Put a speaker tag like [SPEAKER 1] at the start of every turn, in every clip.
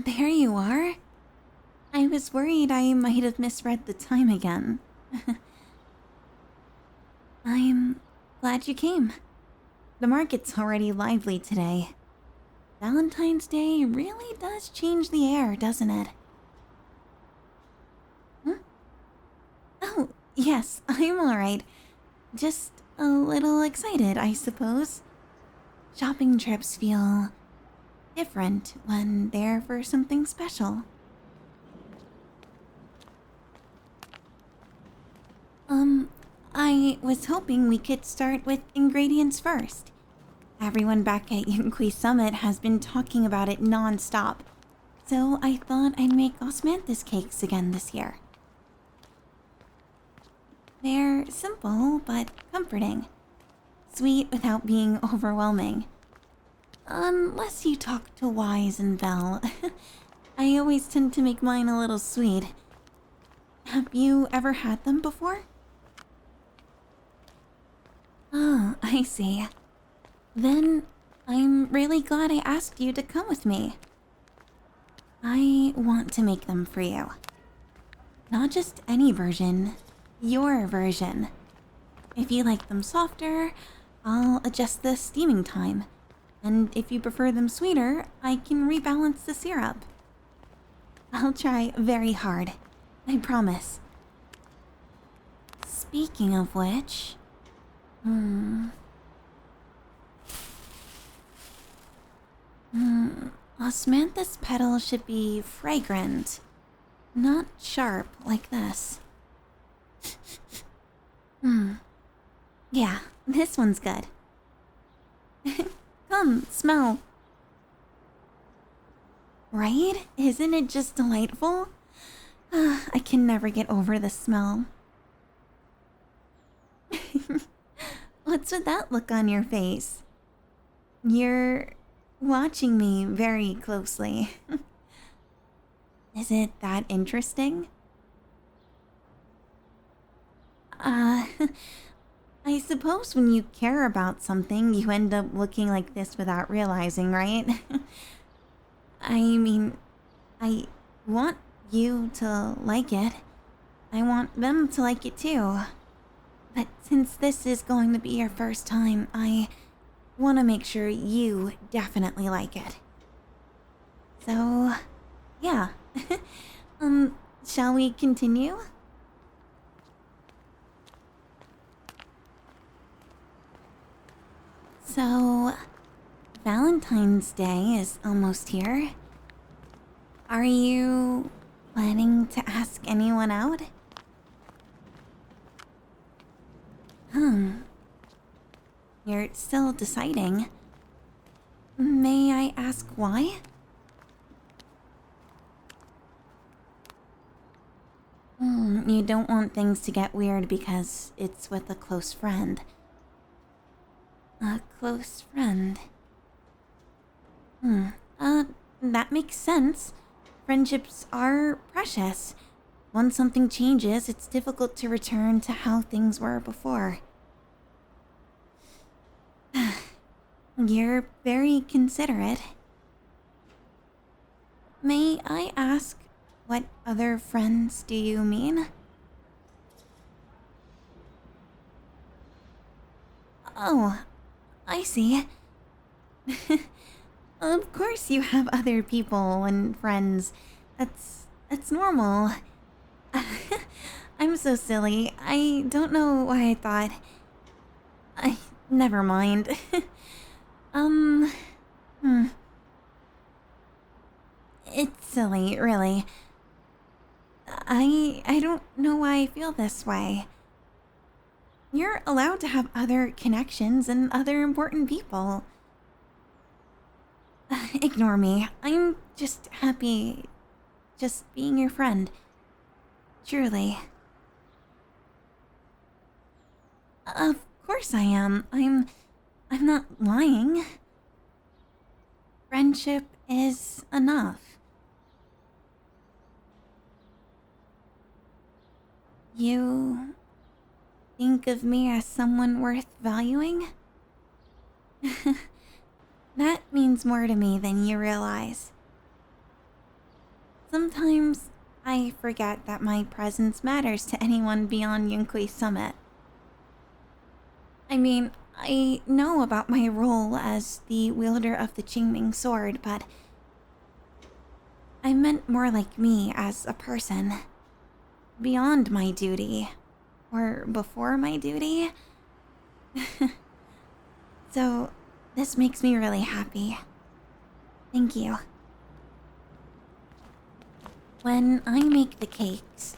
[SPEAKER 1] There you are. I was worried I might have misread the time again. I'm glad you came. The market's already lively today. Valentine's Day really does change the air, doesn't it? Hmm? Oh, yes, I'm alright. Just a little excited, I suppose. Shopping trips feel different when they're for something special. Um, I was hoping we could start with ingredients first. Everyone back at Yunqui Summit has been talking about it non-stop, so I thought I'd make osmanthus cakes again this year. They're simple but comforting. Sweet without being overwhelming. Unless you talk to Wise and Belle. I always tend to make mine a little sweet. Have you ever had them before? Oh, I see. Then I'm really glad I asked you to come with me. I want to make them for you. Not just any version, your version. If you like them softer, I'll adjust the steaming time. And if you prefer them sweeter, I can rebalance the syrup. I'll try very hard. I promise. Speaking of which... Osmanthus petals should be fragrant, not sharp like this. Yeah, this one's good. Come, smell. Right? Isn't it just delightful? I can never get over the smell. What's with that look on your face? You're watching me very closely. Is it that interesting? I suppose when you care about something, you end up looking like this without realizing, right? I mean, I want you to like it. I want them to like it too. But since this is going to be your first time, I want to make sure you definitely like it. So, yeah. Shall we continue? So, Valentine's Day is almost here. Are you planning to ask anyone out? You're still deciding. May I ask why? You don't want things to get weird because it's with a close friend. A close friend. That makes sense. Friendships are precious. Once something changes, it's difficult to return to how things were before. You're very considerate. May I ask, what other friends do you mean? Oh, I see. Of course you have other people and friends. That's normal. I'm so silly. I don't know why I thought... Never mind. It's silly, really. I don't know why I feel this way. You're allowed to have other connections and other important people. Ignore me. I'm just happy just being your friend. Truly. Of course I am. I'm not lying. Friendship is enough. You think of me as someone worth valuing? That means more to me than you realize. Sometimes I forget that my presence matters to anyone beyond Yunkui's summit. I mean, I know about my role as the wielder of the Qingming sword, but I meant more like me as a person. Beyond my duty. Or before my duty. So, this makes me really happy. Thank you. When I make the cakes,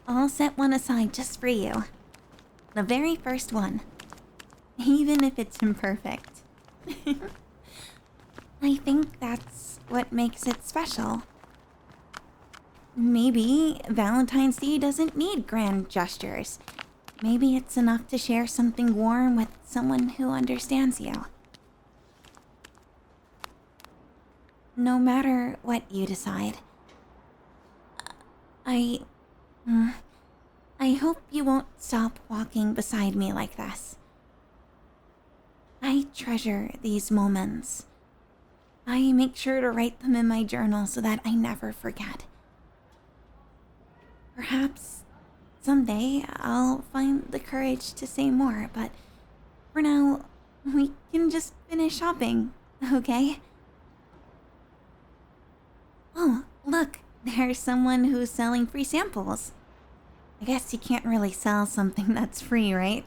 [SPEAKER 1] I'll set one aside just for you. The very first one. Even if it's imperfect. I think that's what makes it special. Maybe Valentine's Day doesn't need grand gestures. Maybe it's enough to share something warm with someone who understands you. No matter what you decide, I hope you won't stop walking beside me like this. I treasure these moments. I make sure to write them in my journal so that I never forget. Perhaps someday I'll find the courage to say more, but for now, we can just finish shopping, okay? Oh, look, there's someone who's selling free samples. I guess you can't really sell something that's free, right?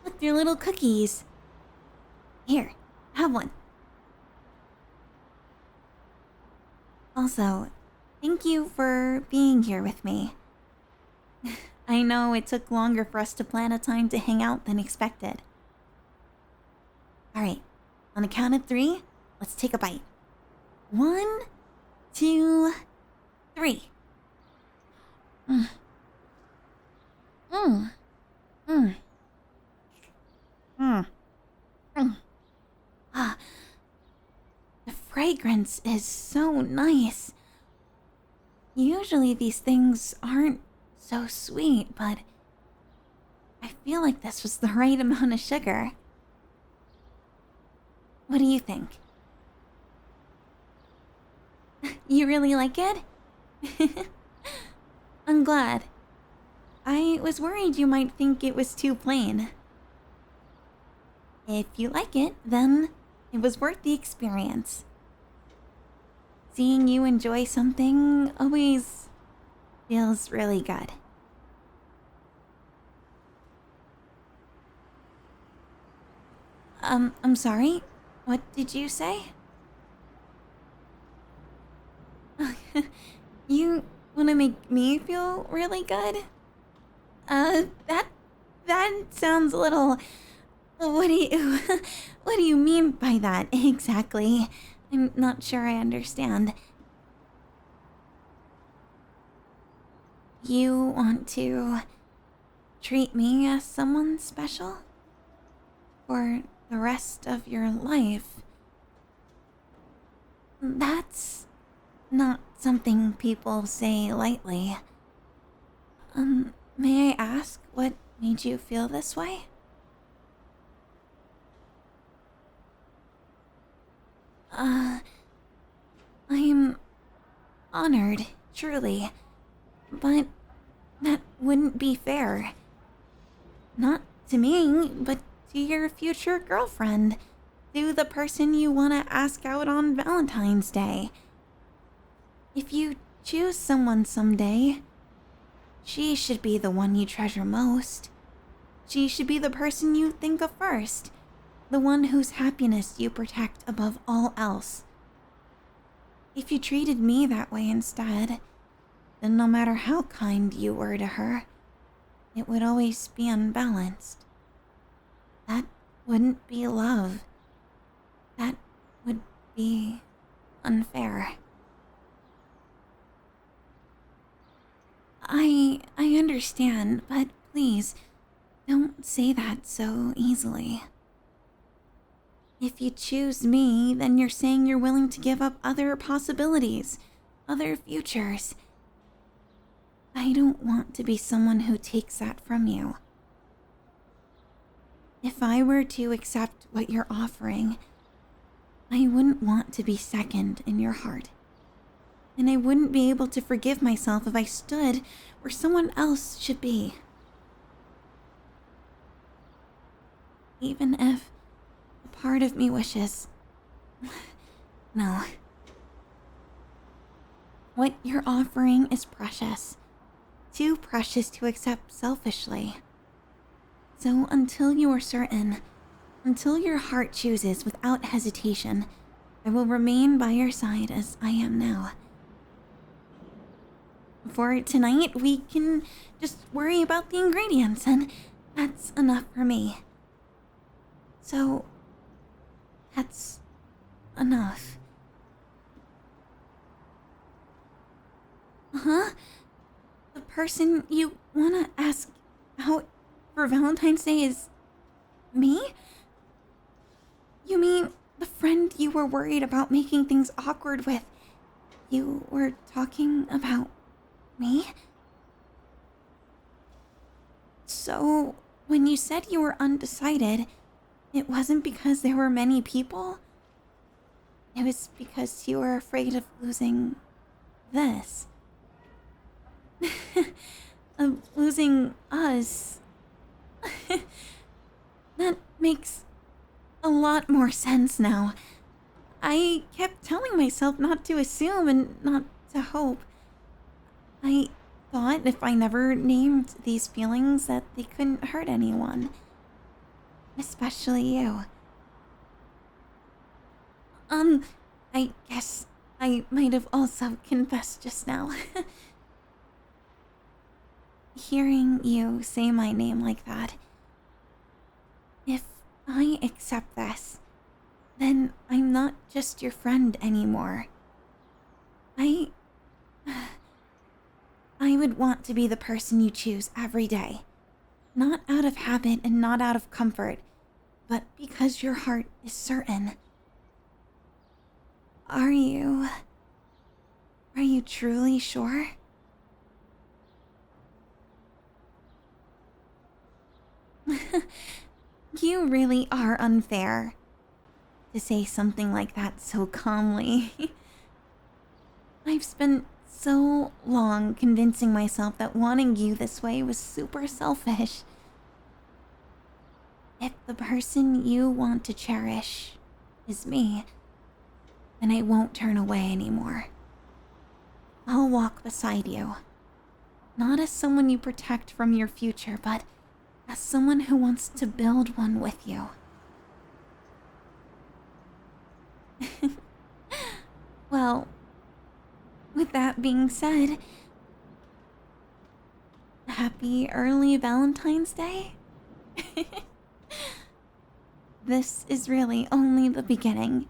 [SPEAKER 1] Look, they're little cookies. Here, have one. Also, thank you for being here with me. I know it took longer for us to plan a time to hang out than expected. Alright, on the count of 3, let's take a bite. 1, 2, 3. Mm. Mm. Mm. Mm. Mm. Ah, the fragrance is so nice. Usually these things aren't so sweet, but I feel like this was the right amount of sugar. What do you think? You really like it? I'm glad. I was worried you might think it was too plain. If you like it, then it was worth the experience. Seeing you enjoy something always feels really good. I'm sorry? What did you say? You want to make me feel really good? That sounds a little... What do you... What do you mean by that, exactly? I'm not sure I understand. You want to treat me as someone special? For the rest of your life? That's not something people say lightly. May I ask what made you feel this way? I'm honored, truly. But that wouldn't be fair. Not to me, but to your future girlfriend. To the person you want to ask out on Valentine's Day. If you choose someone someday, she should be the one you treasure most. She should be the person you think of first. The one whose happiness you protect above all else. If you treated me that way instead, then no matter how kind you were to her, it would always be unbalanced. That wouldn't be love. That would be unfair. I understand, but please, don't say that so easily. If you choose me, then you're saying you're willing to give up other possibilities, other futures. I don't want to be someone who takes that from you. If I were to accept what you're offering, I wouldn't want to be second in your heart. And I wouldn't be able to forgive myself if I stood where someone else should be. Even if a part of me wishes. No. What you're offering is precious. Too precious to accept selfishly. So until you are certain, until your heart chooses without hesitation, I will remain by your side as I am now. For tonight, we can just worry about the ingredients, and that's enough for me. So, that's enough. Huh? The person you wanna ask out for Valentine's Day is me? You mean the friend you were worried about making things awkward with? You were talking about me? So, when you said you were undecided, it wasn't because there were many people? It was because you were afraid of losing this. Of losing us. That makes a lot more sense now. I kept telling myself not to assume and not to hope. I thought if I never named these feelings that they couldn't hurt anyone. Especially you. I guess I might have also confessed just now. Hearing you say my name like that. If I accept this, then I'm not just your friend anymore. I would want to be the person you choose every day. Not out of habit and not out of comfort, but because your heart is certain. Are you truly sure? You really are unfair to say something like that so calmly. I've spent so long convincing myself that wanting you this way was super selfish. If the person you want to cherish is me, then I won't turn away anymore. I'll walk beside you. Not as someone you protect from your future, but as someone who wants to build one with you. Well, with that being said, happy early Valentine's Day? This is really only the beginning.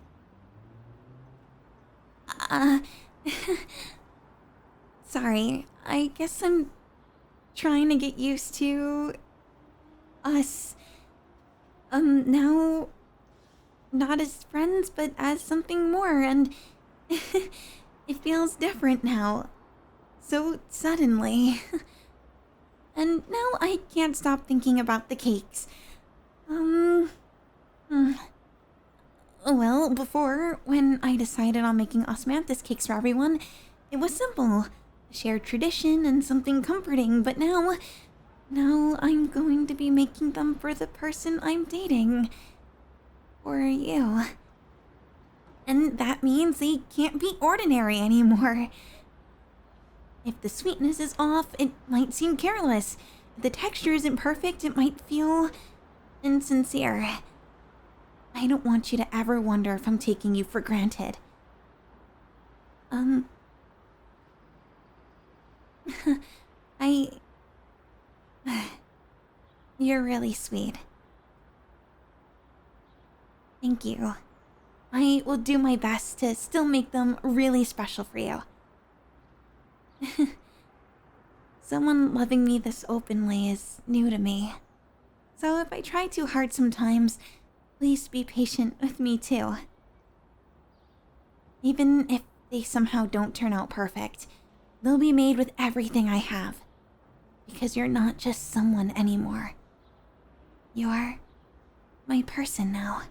[SPEAKER 1] Sorry, I guess I'm trying to get used to us. Now, not as friends, but as something more, and it feels different now. So suddenly. And now I can't stop thinking about the cakes. Well, before, when I decided on making osmanthus cakes for everyone, it was simple. A shared tradition and something comforting, but now I'm going to be making them for the person I'm dating. For you. And that means they can't be ordinary anymore. If the sweetness is off, it might seem careless. If the texture isn't perfect, it might feel insincere. I don't want you to ever wonder if I'm taking you for granted. You're really sweet. Thank you. I will do my best to still make them really special for you. Someone loving me this openly is new to me. So if I try too hard sometimes, please be patient with me too. Even if they somehow don't turn out perfect, they'll be made with everything I have. Because you're not just someone anymore. You're my person now.